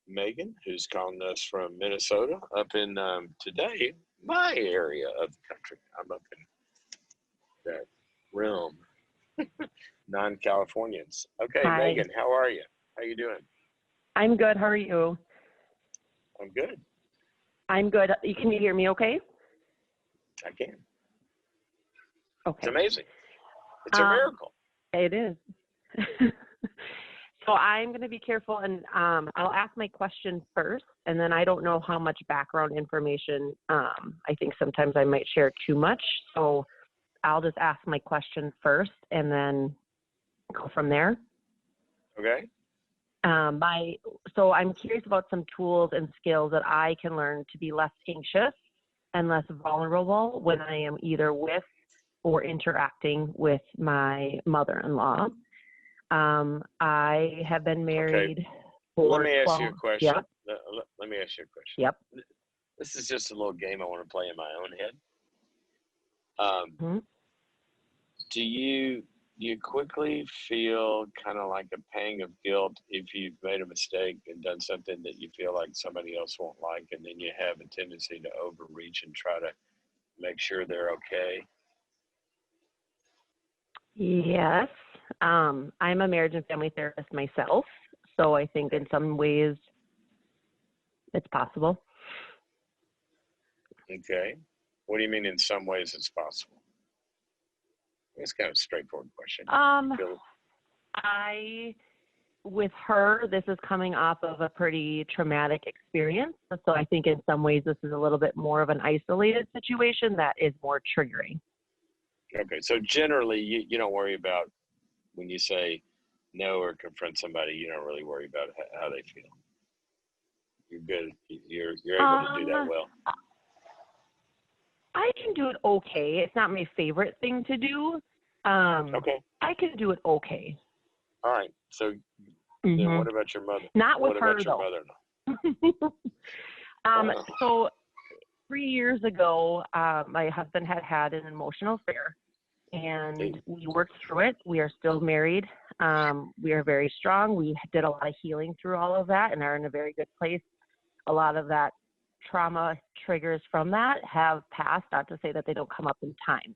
Megan, who's calling us from Minnesota, up in today my area of the country. I'm up in that realm, non-Californians. Okay, Hi, Megan, how are you? How you doing? I'm good. How are you? I'm good. I'm good. Can you hear me okay? I can. It's Okay. amazing. It's a Um, miracle. it is. So I'm going to be careful and I'll ask my question first, and then I don't know how much background information. I think sometimes I might share too much. So I'll just ask my question first and then go from there. Okay. So I'm curious about some tools and skills that I can learn to be less anxious and less vulnerable when I am either with or interacting with my mother-in-law. I have been Okay. married Let for me ask you a 12. question. Yep. Let me ask you a question. Yep. This is just a little game I want to play in my own head. Um, Mm-hmm. do you quickly feel kind of like a pang of guilt if you've made a mistake and done something that you feel like somebody else won't like, and then you have a tendency to overreach and try to make sure they're okay? Yes. I'm a marriage and family therapist myself, so I think in some ways it's possible. Okay. What do you mean in some ways it's possible? It's kind of a straightforward question. Um, Feel, with her, this is coming off of a pretty traumatic experience. So I think in some ways this is a little bit more of an isolated situation that is more triggering. okay. So generally you don't worry about when you say no or confront somebody, you don't really worry about how they feel. You're good. You're able to do that Um, well. I can do it okay. It's not my favorite thing to do. Okay. I can do it okay. All right. So then Hmm. what about your mother? Not with What her about your though. mother-in-law? Oh, So 3 years ago, my husband had an emotional affair, and hey, we worked through it. We are still married. We are very strong. We did a lot of healing through all of that and are in a very good place. A lot of that trauma triggers from that have passed, not to say that they don't come up in time,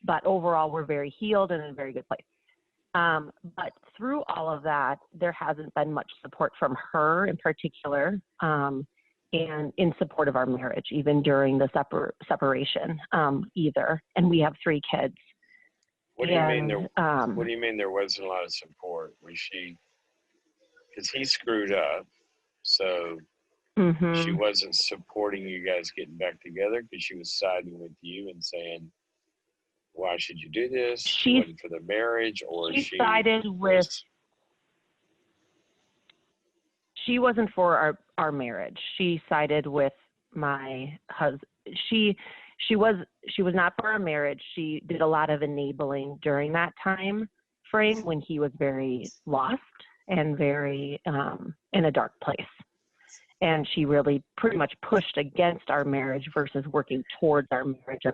but overall we're very healed and in a very good place. But through all of that, there hasn't been much support from her in particular, and in support of our marriage, even during the separation, either. And we have 3 kids. what do you mean And there? What do you mean there wasn't a lot of support? Was she? Because he screwed up, so she hmm wasn't supporting you guys getting back together because she was siding with you and saying, "Why should you do this? It she wasn't for the marriage," or she she sided with was. she wasn't for our marriage. She sided with my husband. She she was she was not for our marriage. She did a lot of enabling during that time frame when he was very lost and very in a dark place. And she really pretty much pushed against our marriage versus working towards our marriage of,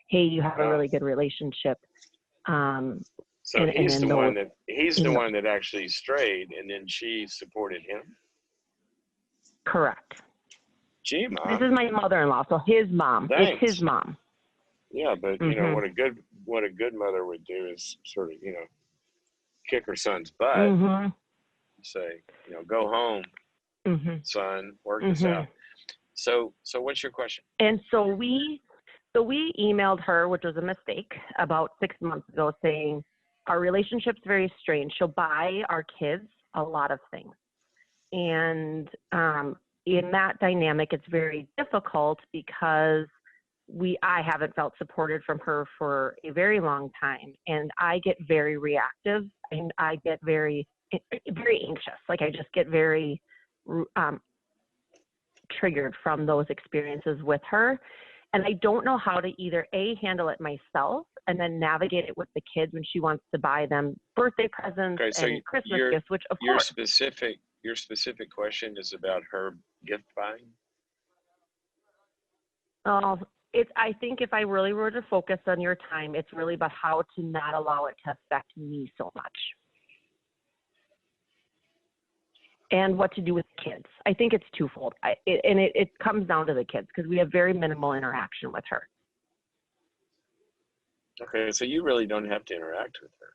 hey, you have a Oh, really good relationship. Um, so and he's in the those one that in the actually strayed, and then she supported him. correct. Gee, This mom, is my mother-in-law, so his mom. It's his thanks. mom. Yeah, but Mhm. what a good mother would do is sort of kick her son's butt, Mhm. say go home, Mhm. son, work this out. Mhm. So what's your question? And so we emailed her, which was a mistake, about 6 months ago, saying our relationship's very strange. She'll buy our kids a lot of things, and in that dynamic, it's very difficult because I haven't felt supported from her for a very long time, and I get very reactive and I get very anxious. Like I just get very um, triggered from those experiences with her. And I don't know how to either handle it myself and then navigate it with the kids when she wants to buy them birthday presents Okay, so and Christmas your gifts, which of your course, specific your specific question is about her gift buying. uh, I think if I really were to focus on your time, it's really about how to not allow it to affect me so much. and what to do with kids. I think it's twofold. It comes down to the kids because we have very minimal interaction with her. Okay, so you really don't have to interact with her.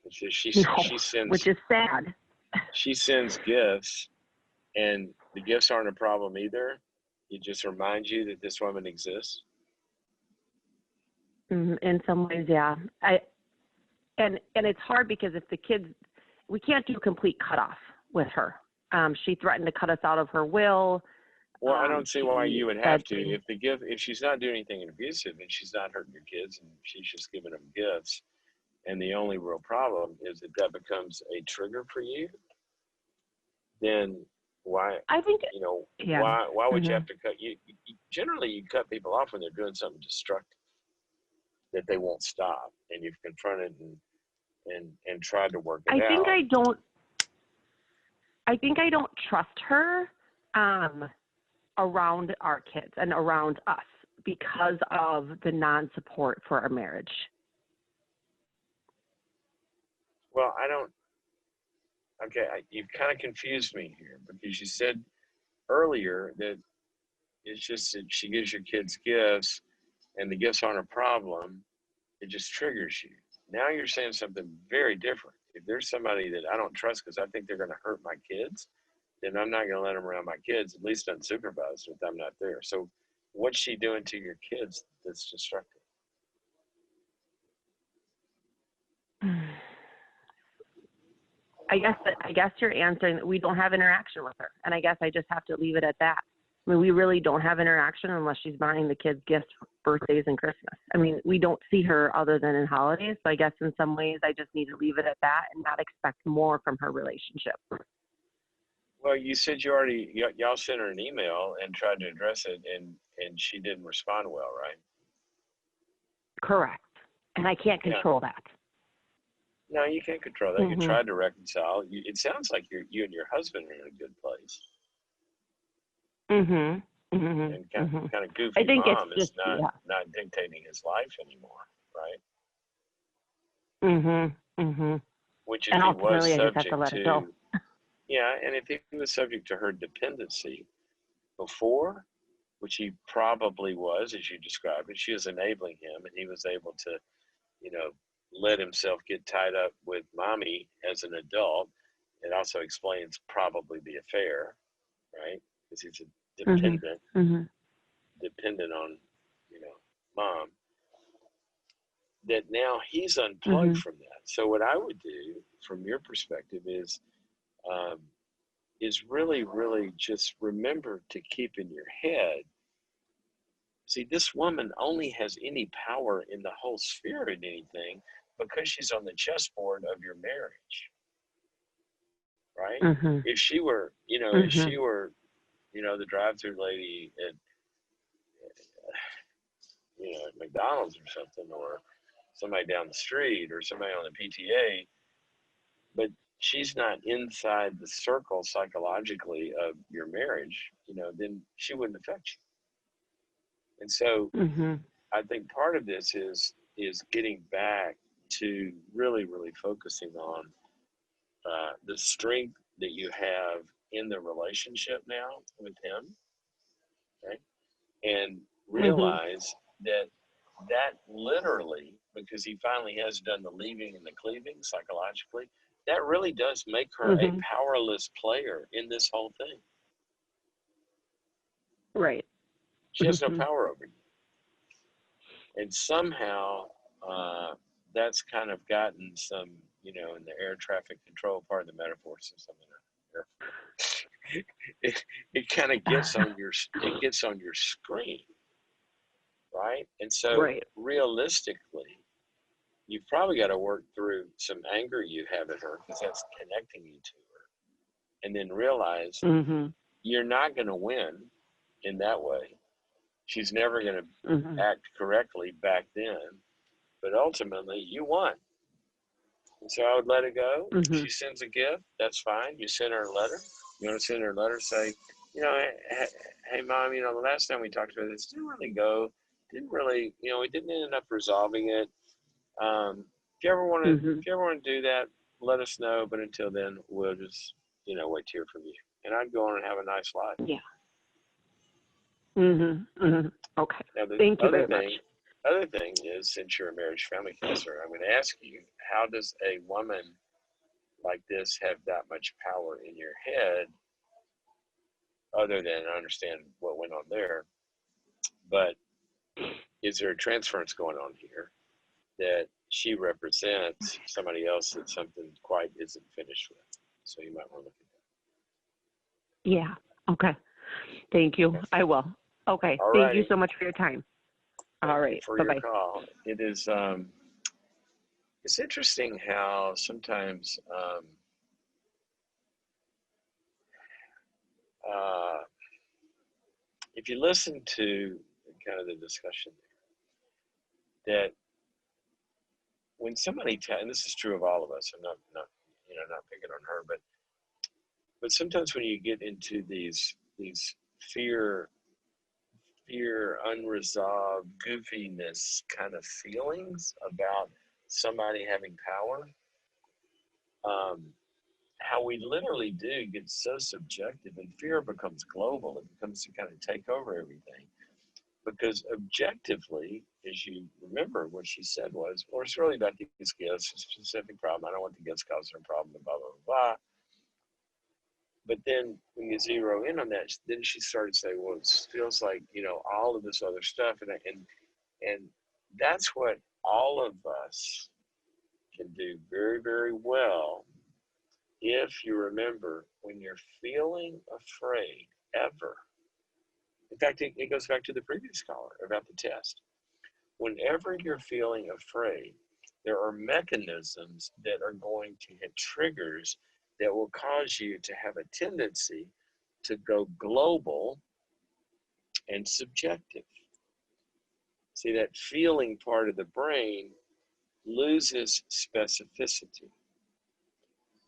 It's just she sends, which is sad. She sends gifts, and the gifts aren't a problem either. It just reminds you that this woman exists. In some ways, yeah. And it's hard because if the kids, we can't do complete cutoff with her. She threatened to cut us out of her will. Well, I don't see why you would have to. If she's not doing anything abusive and she's not hurting your kids and she's just giving them gifts, and the only real problem is that becomes a trigger for you, then why? I think why would you have to cut? Generally you cut people off when they're doing something destructive that they won't stop, and you've confronted and tried to work it out. I think I don't trust her around our kids and around us because of the non-support for our marriage. Well, you've kind of confused me here because you said earlier that it's just that she gives your kids gifts and the gifts aren't a problem. It just triggers you. Now you're saying something very different. If there's somebody that I don't trust because I think they're going to hurt my kids, then I'm not going to let them around my kids, at least unsupervised if I'm not there. So what's she doing to your kids that's destructive? I guess you're answering that we don't have interaction with her. And I guess I just have to leave it at that. I mean, we really don't have interaction unless she's buying the kids gifts for birthdays and Christmas. I mean, we don't see her other than in holidays. So I guess in some ways I just need to leave it at that and not expect more from her relationship. Well, you said y'all sent her an email and tried to address it and she didn't respond well, right? Correct. And I can't control that. No, you can't control that. You tried to reconcile. It sounds like you and your husband are in a good place. And kind of goofy I think mom it's is not dictating his life anymore, right? Which if and he ultimately, was I just have to subject let it go. yeah, and if he was subject to her dependency before, which he probably was, as you described it, she was enabling him, and he was able to, let himself get tied up with mommy as an adult. It also explains probably the affair, right? Because he's a dependent on, mom. That now he's unplugged from that. So what I would do, from your perspective, is really, really just remember to keep in your head. See, this woman only has any power in the whole sphere in anything because she's on the chessboard of your marriage, right? If she were, the drive-through lady at McDonald's or something, or somebody down the street, or somebody on the PTA, but she's not inside the circle psychologically of your marriage, then she wouldn't affect you. And so I think part of this is getting back to really, really focusing on the strength that you have in the relationship now with him, okay? And realize that literally, because he finally has done the leaving and the cleaving psychologically, that really does make her a powerless player in this whole thing. Right. She has no power over you. And somehow that's kind of gotten some, in the air traffic control part of the metaphor system. It kind of gets on your screen, right? And so realistically, you've probably got to work through some anger you have at her because that's connecting you to her, and then realize you're not going to win in that way. She's never going to act correctly back then, but ultimately you won. And so I would let it go. She sends a gift, that's fine. You send her a letter. You want to send her a letter, say, hey mom, the last time we talked about this didn't really go, we didn't end up resolving it. If you ever want to do that, let us know. But until then, we'll just, wait to hear from you. And I'd go on and have a nice life. Yeah. Okay. Now, the Thank you very much. other thing is, since you're a marriage family counselor, I'm going to ask you, how does a woman like this have that much power in your head, other than I understand what went on there, but is there a transference going on here that she represents somebody else that something quite isn't finished with? So you might want to look at that. Yeah. Okay. Thank you. I will. Okay. All Thank you righty. so much for your time. All right. For Bye-bye. your call. It is, it's interesting how sometimes, if you listen to kind of the discussion there, that when somebody, and this is true of all of us, I'm not picking on her, but sometimes when you get into these fear, unresolved, goofiness kind of feelings about somebody having power, how we literally do get so subjective, and fear becomes global. It becomes to kind of take over everything. Because objectively, as you remember, what she said was, well, it's really about these gifts, a specific problem. I don't want the gifts causing a problem, blah, blah, blah. But then when you zero in on that, then she started saying, well, it feels like, all of this other stuff. And that's what all of us can do very, very well. If you remember, when you're feeling afraid, ever, in fact, it goes back to the previous caller about the test. Whenever you're feeling afraid, there are mechanisms that are going to hit triggers that will cause you to have a tendency to go global and subjective. See, that feeling part of the brain loses specificity.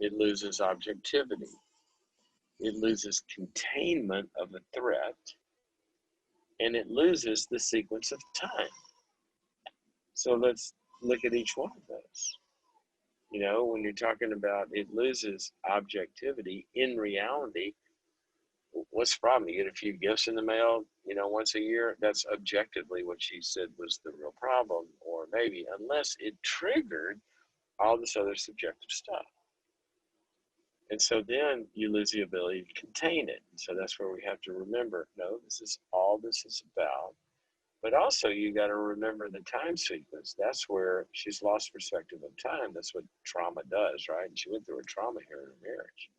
It loses objectivity. It loses containment of a threat, and it loses the sequence of time. So let's look at each one of those. When you're talking about it loses objectivity, in reality, what's the problem? You get a few gifts in the mail, once a year. That's objectively what she said was the real problem, or maybe, unless it triggered all this other subjective stuff. And so then you lose the ability to contain it. And so that's where we have to remember, no, this is all this is about. But also you got to remember the time sequence. That's where she's lost perspective of time. That's what trauma does, right? And she went through a trauma here in her marriage.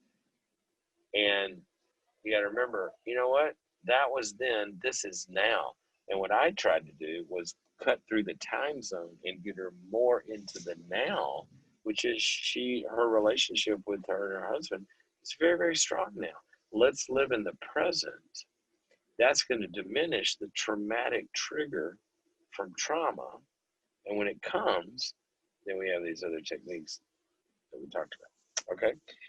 And you got to remember, you know what? That was then, this is now. And what I tried to do was cut through the time zone and get her more into the now, which is her relationship with her and her husband is very, very strong now. Let's live in the present. That's going to diminish the traumatic trigger from trauma. And when it comes, then we have these other techniques that we talked about. Okay.